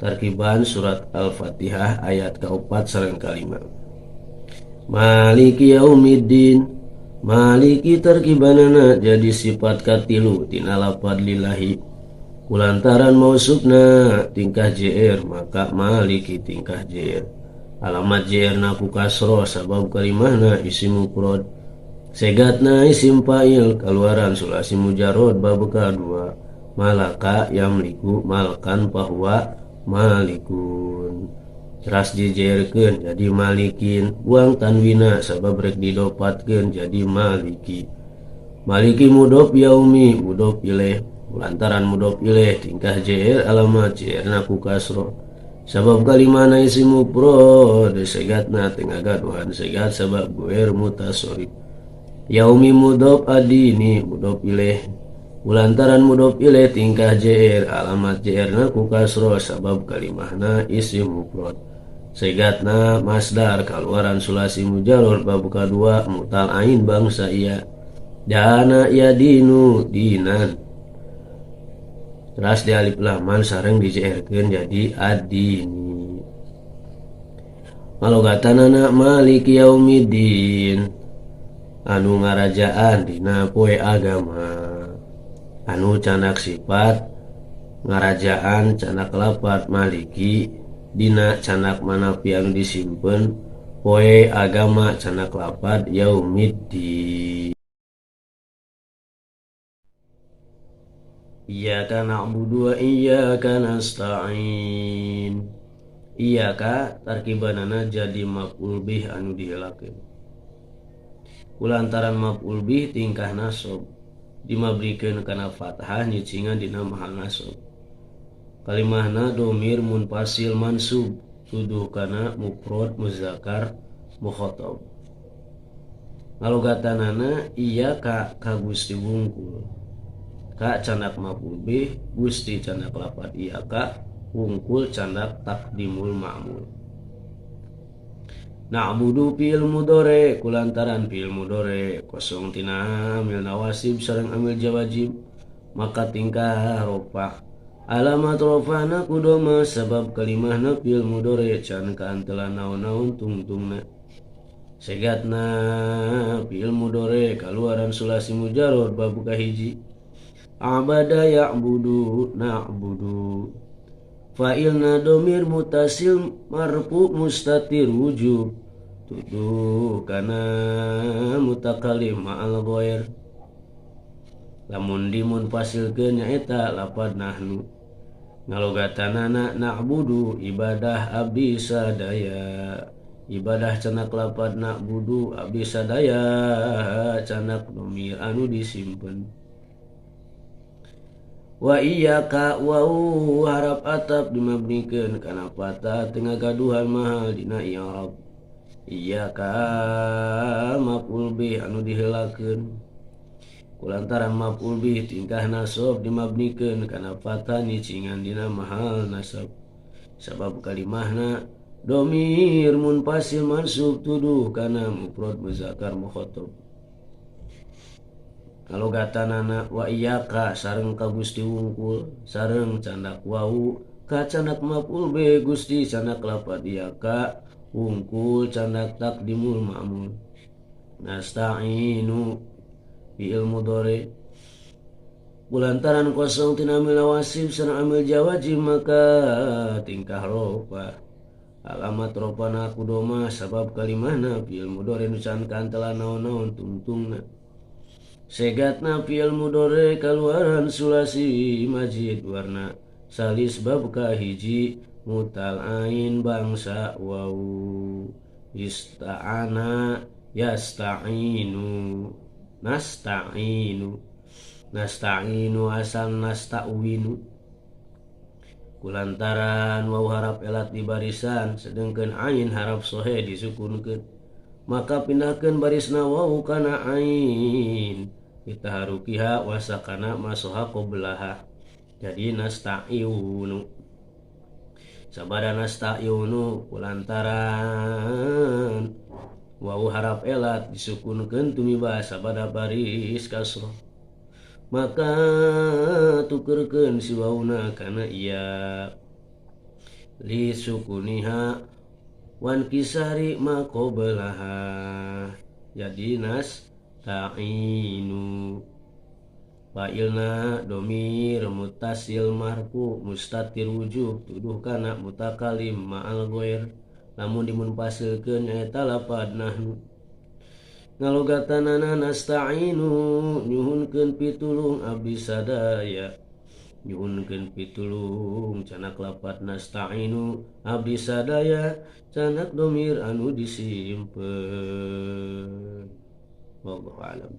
Tarkiban surat Al-Fatihah ayat keempat sareng kalima. Maliki yaumiddin. Maliki tarkibanana jadi sifat katilu tina lapad lillahi. Kulantaran mausubna tingkah JR maka maliki tingkah JR. Alamat JR naku kasro sabab kalimahna isim mufrad. Segatna isim fa'il keluaran sulasi mujarod bab kedua. Malaka yamliku malkan bahwa malikun. Teras dijerkeun jadi malikin, uang tanwina sabab rek didopatkeun jadi maliki. Maliki mudhof yaumi mudhof ilaih. Lantaran mudhof ilaih tingkah JR alamat JR naku kasro. Sabab kalimana isim mufrad segatna tengah gaduhan segat sabab guer mutasharif. Yaumi mudhof adini mudhof ilaih. Lantaran mudhof ilaih tingkah JR alamat JR naku kasro sabab kalimahna isim mufrad. Segatna masdar keluaran sulasi mujarrad bab kedua mutal ain bangsa iya. Dana ya dinu dinan. Teras di alif laman sareng dijerkeun jadi adini. Malogatanana maliki yaumiddin. Anu ngarajaan dina poe agama. Anu canak sifat ngarajaan canak lapat maliki dina canak manapi anu disimpen poe agama canak lapat yaumiddin. Iyyaka na'budu wa iyyaka nasta'in. Iyyaka tarkibanana jadi maf'ul bih anu diheulakeun. Kulantaran maf'ul bih tingkah nasab dimabrikeun kana fathah nyicingan dina mahal nasab. Kalimahna domir munfasil mansub tuduh kana mufrad muzakkar mukhatab. Ngalogatanana iyyaka ka Gusti wungkul. Ka canak maf'ul bih Gusti canak lapat iyyaka wungkul canak taqdimul ma'mul. Na'budu fi'il mudhari kulantaran fi'il mudhari kosong tina amil nawasib sareng amil jawazim maka tingkah rofah. Alamat rofahna kudoma sabab kalimahna fi'il mudhari can kaantelan naon-naon tungtungna. Segatna fi'il mudhari kaluaran sulasi mujarrad bab kahiji. Abada ya'budu na'budu. Fa'ilna domir mutasil marfu mustatir wujub tuduh kana mutakalim ma'al ghair. Lamun dimunfasilkeun nyaeta lapad nahnu. Ngalogatanana na'budu ibadah abdi sadaya. Ibadah canak lapad na'budu abdi sadaya canak domir anu disimpen. Wa iyyaka wa harap atap dimabnikeun kana fatah tengah gaduhan mahal dina i'rab. Iyyaka maf'ul bih anu diheulakeun. Kulantaran maf'ul bih tingkah nasab dimabnikeun kana fatah nyicingan dina mahal nasab. Sabab kalimahna domir munfasil mansub tuduh kana mufrad muzakkar mukhatab. Ngalogatanana wa iyyaka sareng ka Gusti wungkul sareng candak wau ka candak maf'ul bih Gusti candak lapat iyyaka wungkul candak taqdimul ma'mul. Nasta'inu fi'il mudhari kulantaran kosong tina amil nawasib sareng amil jawazim maka tingkah rofa. Alamat rofana kudoma sabab kalimahna fi'il mudhari nu can kaantelan naon-naon tungtungna. Segatna fi'il mudhari kaluaran sulasi majid warna salis bab kahiji mutal ain bangsa wau. Ista'ana yasta'inu nasta'inu. Nasta'inu asal nasta'winu. Kulantaran wau harap elat di barisan sedengkeun ain harap sohe disukunkeun maka pindahkeun barisna wau kana ain ditaharukiha wasakana masoha qoblaha jadi nasta'iunu. Sabada nasta'iunu kulantaran wau harap elat disukunkeun tumiba sabada baris kasroh maka tukerkeun si wauna kana iya. li sukuniha wan kisari maqoblaha jadi nasta'inu fa'ilna domir mutasil marfu mustatir wujub tuduh kana mutakalim ma'al ghair lamun dimunfasilkeun eta lapad nahnu ngalogatanana nasta'inu nyuhunkeun pitulung abdi sadaya nyuhunkeun pitulung canak lapad nasta'inu abdi sadaya canak domir anu disimpen wallahu a'lam.